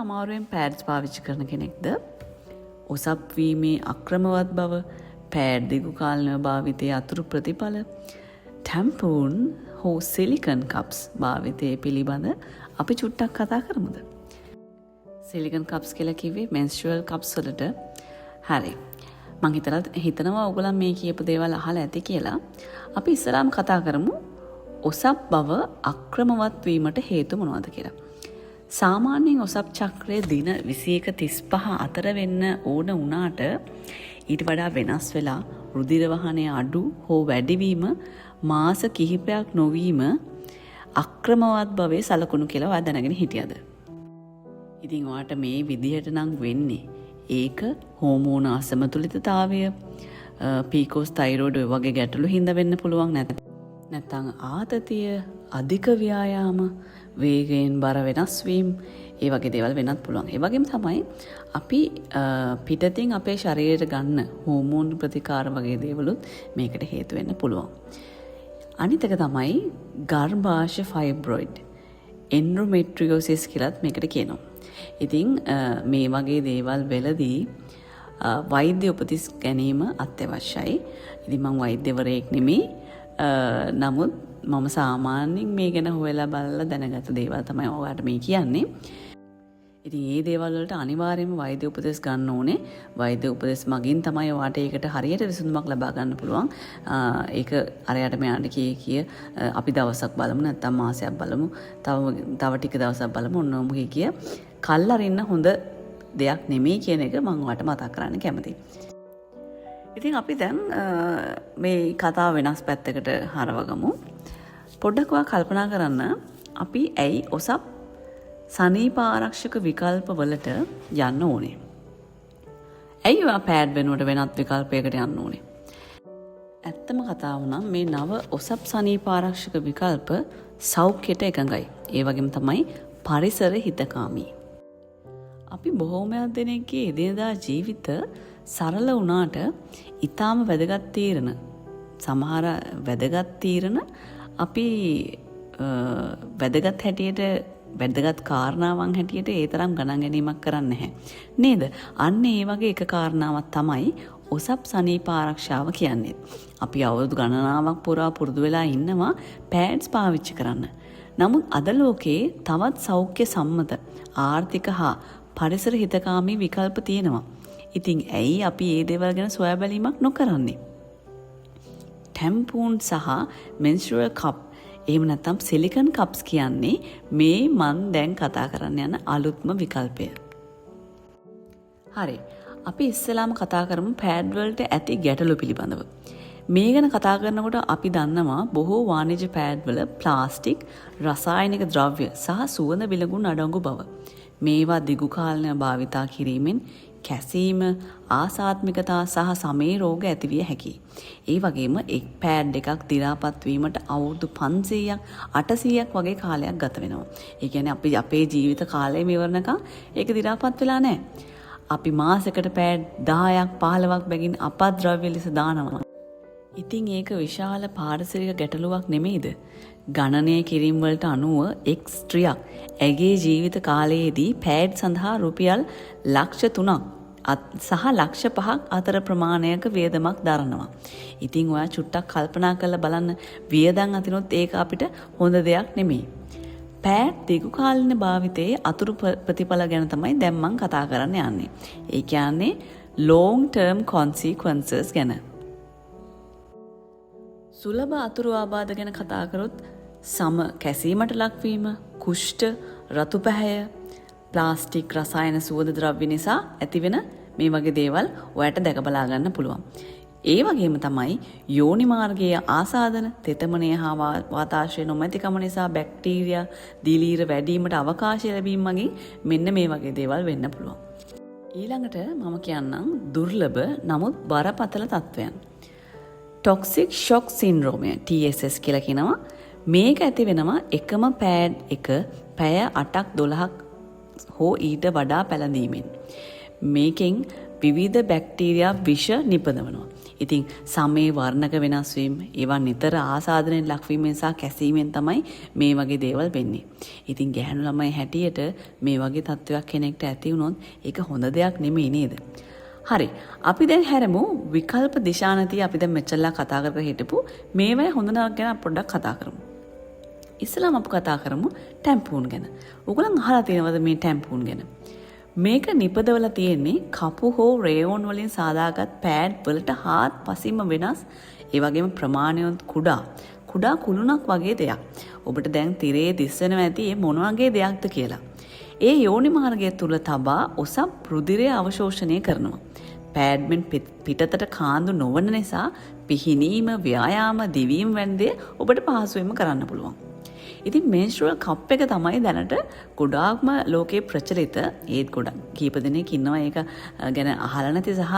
අමාරුවෙන් පෑඩ්ස් පාවිච්චි කරන කෙනෙක්ද? ඔසප් වීමේ අක්‍රමවත් බව, පෑඩ් දිගු කාලීන භාවිතයේ අතුරු ප්‍රතිඵල, ටැම්පූන් හෝ සිලිකන් කප්ස් භාවිතය පිළිබඳ අපි චුට්ටක් කතා කරමුද? සිලිකන් කප්ස් කියලා කිව්වේ menstrual cups වලට. හරි. මං හිතනවා ඔයගොල්ලන් මේ කියපු දේවල් අහලා ඇති කියලා. අපි ඉස්සරහම කතා කරමු ඔසප් බව අක්‍රමවත් වීමට හේතු මොනවද කියලා. සාමාන්‍යයෙන් ඔසප් චක්‍රයේ දින 21-35 අතර වෙන්න ඕන වුණාට ඊට වඩා වෙනස් වෙලා රුධිර වහනය අඩු හෝ වැඩිවීම මාස කිහිපයක් නොවීම අක්‍රමවත් භවයේ සලකුණු කියලා ඔයා දැනගෙන හිටියද? ඉතින් ඔයාට මේ විදිහට නම් වෙන්නේ ඒක හෝමෝන අසමතුලිතතාවය, පීකෝස් තයිරෝයිඩ් ඔය වගේ ගැටලු හින්දා වෙන්න පුළුවන්. නැත්නම් ආතතිය, අධික ව්‍යායාම, වේගයෙන් බර වෙනස් වීම, ඒ වගේ දේවල් වෙන්නත් පුළුවන්. ඒ වගේම තමයි අපි පිටතින් අපේ ශරීරයට ගන්න හෝමෝන් ප්‍රතිකාර වගේ දේවලුත් මේකට හේතු වෙන්න පුළුවන්. අනිත් එක තමයි ගර්භාෂ ෆයිබ්‍රොයිඩ්, එන්ඩෝමෙට්‍රියෝසිස් කියලාත් මේකට කියනවා. ඉතින් මේ වගේ දේවල් වලදී වෛද්‍ය උපදෙස් ගැනීම අත්‍යවශ්‍යයි. ඉතින් මම වෛද්‍යවරයෙක් නෙමෙයි. නමුත් මම සාමාන්‍යයෙන් මේ ගැන හොයලා බලලා දැනගත්ත දේවල් තමයි ඔයාලට මේ කියන්නේ. ඉතින් මේ දේවල් වලට අනිවාර්යයෙන්ම වෛද්‍ය උපදෙස් ගන්න ඕනේ. වෛද්‍ය උපදෙස් මගින් තමයි ඔයාලට ඒකට හරියට විසඳුමක් ලබා ගන්න පුළුවන්. ඒක අරයට මෙයාට කිය අපි දවසක් බලමු, නැත්නම් මාසයක් බලමු, තව ටික දවසක් බලමු, ඔන්නෝම කිය කල් අරින්න හොඳ දෙයක් නෙමෙයි කියන එක මම ඔයාලට මතක් කරන්න කැමතියි. ඉතින් අපි දැන් මේ කතාව වෙනස් පැත්තකට හරවගමු. පොඩ්ඩක් ඔයා කල්පනා කරන්න අපි ඇයි ඔසප් සනීප ආරක්ෂක විකල්ප වලට යන්න ඕනේ? ඇයි ඔයා පෑඩ් වෙනුවට වෙනත් විකල්පයකට යන්න ඕනේ? ඇත්තම කතාව නම් මේ නව ඔසප් සනීප ආරක්ෂක විකල්ප සෞඛ්‍යයට එකඟයි. ඒ වගේම තමයි පරිසර හිතකාමී. අපි බොහෝමයක් දෙනෙක්ගේ එදිනදා ජීවිත සරල වුණාට ඊටාම වැදගත් තීරණ, සමහර වැදගත් තීරණ අපි වැදගත් කාරණාවන් හැටියට ඒ තරම් ගණන් ගැනීමක් කරන්නේ නැහැ නේද? අන්න ඒ වගේ එක කාරණාවක් තමයි ඔසප් සනීප ආරක්ෂාව කියන්නේ. අපි අවුරුදු ගණනාවක් පුරා පුරුදු වෙලා ඉන්නවා පෑඩ්ස් පාවිච්චි කරන්න. නමුත් අද ලෝකේ තවත් සෞඛ්‍ය සම්මත, ආර්ථික හා පරිසර හිතකාමී විකල්ප තියෙනවා. ඉතින් ඇයි අපි මේ දේවල් ගැන සොයා බැලීමක් නොකරන්නේ? ටැම්පූන් සහ menstrual cup, එහෙම නැත්නම් සිලිකන් කප්ස් කියන්නේ මේ මන් දැන් කතා කරන්න යන අලුත්ම විකල්පය. හරි. අපි ඉස්සෙල්ලාම කතා කරමු පෑඩ් වලට ඇති ගැටලු පිළිබඳව. මේ ගැන කතා කරනකොට අපි දන්නවා බොහෝ වාණිජ පෑඩ් වල ප්ලාස්ටික්, රසායනික ද්‍රව්‍ය සහ සුවඳ විලඟුන් අඩංගු බව. මේවා දිගු කාලීනව භාවිතා කිරීමෙන් කැසීම, ආසාත්මිකතා සහ සමේ රෝග ඇතිවිය හැකියි. ඒ වගේම එක් පෑඩ් එකක් දි รา පත් වීමට අවුරුදු 500ක් 800ක් වගේ කාලයක් ගත වෙනවා. ඒ කියන්නේ අපි අපේ ජීවිත කාලය මෙවරනකම් ඒක දි รา පත් වෙලා නැහැ. අපි මාසෙකට පෑඩ් 10ක් 15ක් බැගින් අපද්‍රව්‍ය ලෙස දානවා. ඉතින් ඒක විශාල පාරිසරික ගැටලුවක් නෙමෙයිද? ගණනය කිරීම වලට අනුව එක් ස්ත්‍රියක් ඇගේ ජීවිත කාලයේදී පෑඩ් සඳහා රුපියල් ලක්ෂ 3ක් සහ ලක්ෂ 5ක් අතර ප්‍රමාණයක වියදමක් දරනවා. ඉතින් ඔයා චුට්ටක් කල්පනා කරලා බලන්න, වියදම් අතිනොත් ඒක අපිට හොඳ දෙයක් නෙමෙයි. පෑඩ් දිගු කාලින භාවිතයේ අතුරු ප්‍රතිඵල ගැන තමයි දැන් මම කතා කරන්න යන්නේ. ඒ කියන්නේ long term consequences ගැන. සුලභ අතුරු ආබාධ ගැන කතා කරොත් සම කැසීමට ලක්වීම, කුෂ්ඨ, රතු පැහැය, ප්ලාස්ටික්, රසායන සුවඳ ද්‍රව්‍ය නිසා ඇතිවෙන මේ වගේ දේවල් ඔයාලට දැක බලා ගන්න පුළුවන්. ඒ වගේම තමයි යෝනි මාර්ගයේ ආසාදන, තෙතමනය හා වාතාශ්‍රය නොමැතිකම නිසා බැක්ටීරියා දිලීර වැඩිවීමට අවකාශය ලැබීම මගින් මෙන්න මේ වගේ දේවල් වෙන්න පුළුවන්. ඊළඟට මම කියන්නම් දුර්ලභ නමුත් බරපතල තත්ත්වයන්. ටොක්සික් ෂොක් සින්ඩ්‍රෝමය TSS කියලා කියනවා. මේක ඇති වෙනවා එකම පෑඩ් එක පැය 8ක් 12ක් හෝ ඊට වඩා පැළඳීමෙන්. මේකෙන් විවිධ බැක්ටීරියා විෂ නිපදවනවා. ඉතින් සමේ වර්ණක වෙනස් වීම ඒවා නිතර ආසාදනයෙන් ලක්වීමෙන් සහ කැසීමෙන් තමයි මේ වගේ දේවල් වෙන්නේ. ඉතින් ගැහැණු ළමයි හැටියට මේ වගේ තත්ත්වයක් කෙනෙක්ට ඇති වුණොත් ඒක හොඳ දෙයක් නෙමෙයි නේද? හරි. අපි දැන් හැරමු විකල්ප දිශානතිය අපි දැන් මෙච්චරලා කතා කර හිටපු මේවයි හොඳ නරක ගැන පොඩ්ඩක් කතා කරමු. ඉස්සෙල්ලාම අපි කතා කරමු ටැම්පූන් ගැන. ඔයගොල්ලන් අහලා තියෙනවද මේ ටැම්පූන් ගැන? මේක නිපදවලා තියෙන්නේ කපු හෝ රේයෝන් වලින් සාදාගත් පෑඩ් වලට හාත්පසින්ම වෙනස් ඒ වගේම ප්‍රමාණයත් කුඩා කුළුණක් වගේ දෙයක්. ඔබට දැන් තිරේ දිස්සෙනවා ඇති මේ මොන වගේ දෙයක්ද කියලා. ඒ යෝනි මාර්ගය තුල තබා ඔසප් රුධිරය අවශෝෂණය කරනවා. පෑඩ්මෙන් පිටතට කාන්දු නොවන නිසා පිහිනීම, ව්‍යායාම, දිවීම වැනි දේ ඔබට පහසුවෙන්ම කරන්න පුළුවන්. ඉතින් menstrual cup එක තමයි දැනට ගොඩාක්ම ලෝකේ ප්‍රචලිත. ඒත් ගොඩක් කීප දෙනෙක් ඉන්නවා ඒක ගැන අහලා නැති සහ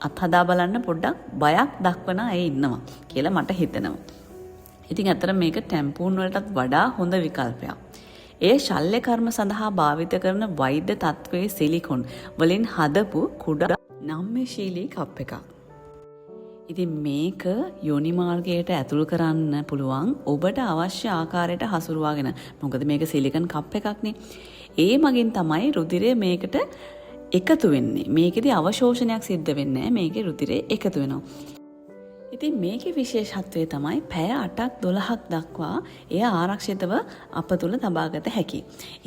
අත්හදා බලන්න පොඩ්ඩක් බයක් දක්වන අය ඉන්නවා කියලා මට හිතෙනවා. ඉතින් අතර මේක ටැම්පූන් වලටත් වඩා හොඳ විකල්පයක්. ඒ ශල්‍ය කර්ම සඳහා භාවිත කරන වෛද්‍ය තත්වයේ සිලිකොන් වලින් හදපු කුඩා නම්‍යශීලී කප් එකක්. ඉතින් මේක යෝනි මාර්ගයට ඇතුල් කරන්න පුළුවන් ඔබට අවශ්‍ය ආකාරයට හසුරුවාගෙන. මොකද මේක සිලිකන් කප් එකක්නේ. ඒ මගින් තමයි රුධිරය මේකට එකතු වෙන්නේ. මේකෙදි අවශෝෂණයක් සිද්ධ වෙන්නේ නැහැ. මේකේ රුධිරය එකතු වෙනවා. ඉතින් මේකේ විශේෂත්වය තමයි පැය 8ක් 12ක් දක්වා එය ආරක්ෂිතව අප තුල තබාගත හැකි.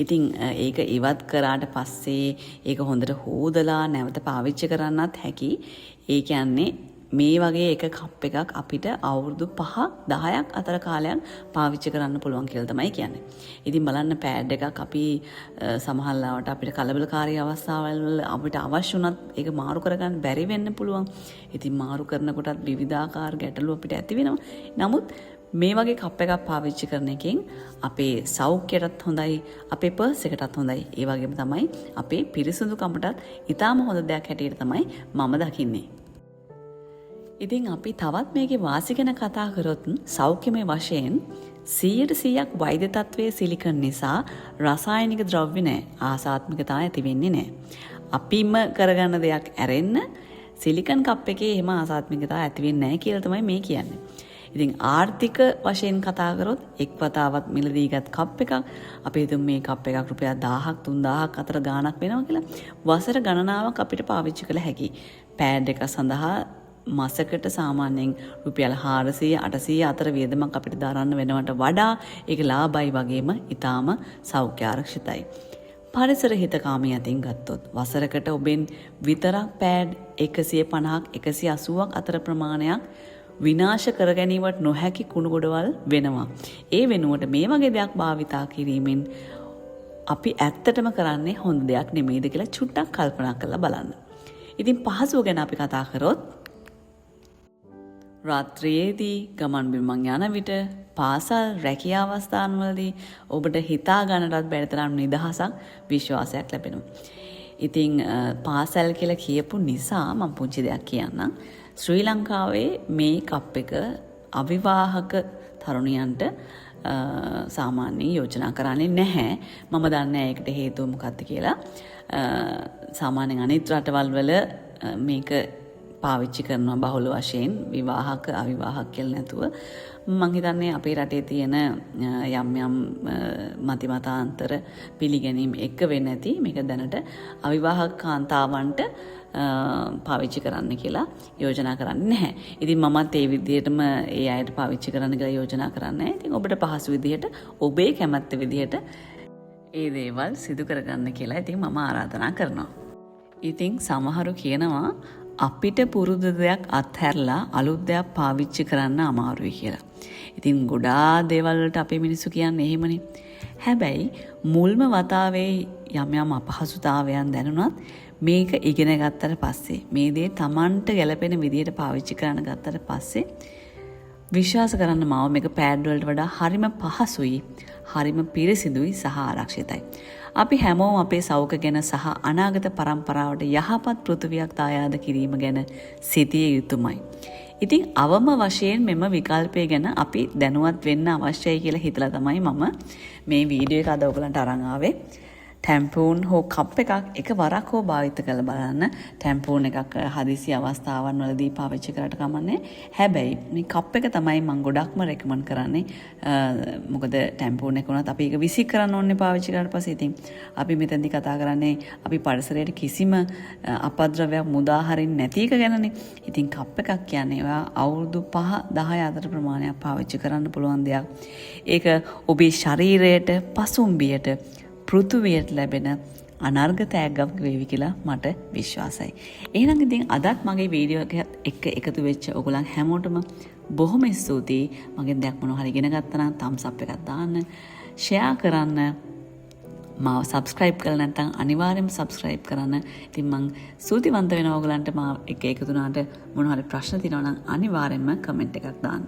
ඉතින් ඒක ඉවත් කරාට පස්සේ ඒක හොඳට හොදලා නැවත පාවිච්චි කරන්නත් හැකි. ඒ කියන්නේ මේ වගේ එක කප් එකක් අපිට අවුරුදු 5ක් 10ක් අතර කාලයක් පාවිච්චි කරන්න පුළුවන් කියලා තමයි කියන්නේ. ඉතින් බලන්න පෑඩ් එකක් අපි සමහරවිට අපිට කලබලකාරී අවස්ථාවල් අපිට අවශ්‍ය වුණත් ඒක මාරු කරගන්න බැරි වෙන්න පුළුවන්. ඉතින් මාරු කරනකොටත් විවිධාකාර ගැටලු අපිට ඇති වෙනවා. නමුත් මේ වගේ කප් එකක් පාවිච්චි කරන එකෙන් අපේ සෞඛ්‍යයටත් හොඳයි, අපේ පර්ස් එකටත් හොඳයි. ඒ වගේම තමයි අපේ පිරිසිදුකමටත් ඊටාම හොඳ දෙයක් හැටියට තමයි මම දකින්නේ. ඉතින් අපි තවත් මේකේ වාසි ගැන කතා කරොත් සෞඛ්‍යමය වශයෙන් 100% වෛද්‍ය තත්වයේ සිලිකන් නිසා රසායනික ද්‍රව්‍ය නැහැ. ආසාත්මිකතාව ඇති වෙන්නේ නැහැ. අපිම කරගන්න දෙයක් ඇරෙන්න සිලිකන් කප් එකේ එහෙම ආසාත්මිකතාව ඇති වෙන්නේ නැහැ කියලා තමයි මේ කියන්නේ. ඉතින් ආර්ථික වශයෙන් කතා කරොත් එක් වතාවක් මිලදීගත් කප් එකක් අපි හිතමු මේ කප් එකක් රුපියල් 1000ක් 3000ක් අතර ගාණක් වෙනවා කියලා. වසර ගණනාවක් අපිට පාවිච්චි කළ හැකියි. පෑඩ් එක සඳහා මාසකට සාමාන්‍යයෙන් රුපියල් 400-800 අතර වියදමක් අපිට දරන්න වෙනවට වඩා ඒක ලාභයි වගේම ඊටාම සෞඛ්‍ය ආරක්ෂිතයි. පරිසර හිතකාමී අතින් ගත්තොත් වසරකට ඔබෙන් විතරක් පෑඩ් 150ක් 180ක් අතර ප්‍රමාණයක් විනාශ කර ගැනීමට නොහැකි කුණු ගොඩවල් වෙනවා. ඒ වෙනුවට මේ වගේ දෙයක් භාවිතා කිරීමෙන් අපි ඇත්තටම කරන්නේ හොඳ දෙයක් නෙමෙයිද කියලා චුට්ටක් කල්පනා කරලා බලන්න. ඉතින් පහසුව ගැන අපි කතා කරොත් රාත්‍රියේදී ගමන් බිමන් යන විට පාසල් රැකියා අවස්ථාන්වලදී ඔබට හිතා ගන්නටත් බැරි තරම් නිදහසක් විශ්වාසයක් ලැබෙනවා. ඉතින් පාසල් කියලා කියපු නිසා මම පුංචි දෙයක් කියන්නම්. ශ්‍රී ලංකාවේ මේ කප් එක අවිවාහක තරුණියන්ට සාමාන්‍යයෙන් යෝජනා කරන්නේ නැහැ. මම දන්නේ ඒකට හේතුව මොකක්ද කියලා. සාමාන්‍යයෙන් අනිත් රටවල් වල මේක පාවිච්චි කරනවා බහුල වශයෙන් විවාහක අවිවාහක කියලා නැතුව. මම හිතන්නේ අපේ රටේ තියෙන යම් යම් මතිමතාන්තර පිළිගැනීම් එක වෙන්නේ නැති මේක දැනට අවිවාහක කාන්තාවන්ට පාවිච්චි කරන්න කියලා යෝජනා කරන්නේ නැහැ. ඉතින් මමත් ඒ විදිහටම ඒ අයට පාවිච්චි කරන්න කියලා යෝජනා කරන්නේ නැහැ. ඉතින් ඔබට පහසු විදිහට ඔබේ කැමැත්ත විදිහට ඒ දේවල් සිදු කරගන්න කියලා ඉතින් මම ආරාධනා කරනවා. ඉතින් සමහරු කියනවා අපිට පුරුදු දෙයක් අත්හැරලා අලුත් දෙයක් පාවිච්චි කරන්න අමාරුයි කියලා. ඉතින් ගොඩාක් දේවල් වලට අපේ මිනිස්සු කියන්නේ එහෙමනේ. හැබැයි මුල්ම වතාවේ යම් යම් අපහසුතාවයන් දැනුණත් මේක ඉගෙන ගත්තට පස්සේ මේ දේ Tamanට ගැලපෙන විදිහට පාවිච්චි කරන්න ගත්තට පස්සේ විශ්වාස කරන්න මාව මේක පෑඩ් වලට වඩා හරිම පහසුයි, හරිම පිරිසිදුයි සහ ආරක්ෂිතයි. අපි හැමෝම අපේ සෞඛ්‍ය ගැන සහ අනාගත පරම්පරාවට යහපත් පෘථිවියක් දායාද කිරීම ගැන සිතිය යුතුමයි. ඉතින් අවම වශයෙන් මෙම විකල්පය ගැන අපි දැනුවත් වෙන්න අවශ්‍යයි කියලා හිතලා තමයි මම මේ වීඩියෝ එක අද ඔයගලන්ට අරන් ආවේ. ටැම්පූන් හෝ කප් එකක් එක වරක් හෝ භාවිත කරලා බලන්න. ටැම්පූන් එකක් හදිසි අවස්ථාවන් වලදී පාවිච්චි කරලා කමන්නේ. හැබැයි මේ කප් එක තමයි මම ගොඩක්ම රෙකමන්ඩ් කරන්නේ. මොකද ටැම්පූන් එක උනත් අපි ඒක විසි කරන්න ඕනේ පාවිච්චි කරලා පස්සේ. ඉතින් අපි මෙතනදී කතා කරන්නේ අපි පරිසරයට කිසිම අපද්‍රව්‍යයක් මුදා හරින්න නැති එක ගැනනේ. ඉතින් කප් එකක් කියන්නේ ඔයා අවුරුදු 5-10 අතර ප්‍රමාණයක් පාවිච්චි කරන්න පුළුවන් දෙයක්. ඒක ඔබේ ශරීරයට, පසුම්බියට, පෘථුවියට ලැබෙන අනර්ග තෑග්ගක් වේවි කියලා මට විශ්වාසයි. එහෙනම් ඉතින් අදත් මගේ වීඩියෝ එක එකතු වෙච්ච ඔයගොල්ලන් හැමෝටම බොහොම ස්තුතියි. මගෙන් දෙයක් මොනවා හරි ඉගෙන ගත්තා නම් thumbs up එකක් දාන්න, share කරන්න. මාව subscribe කරලා නැත්නම් අනිවාර්යෙන්ම subscribe කරන්න. ඉතින් මං ස්තුතිවන්ත වෙනවා ඔයගලන්ට මාව එක එකතු වුණාට මොනවා හරි ප්‍රශ්න තියෙනවා නම් අනිවාර්යෙන්ම comment එකක් දාන්න.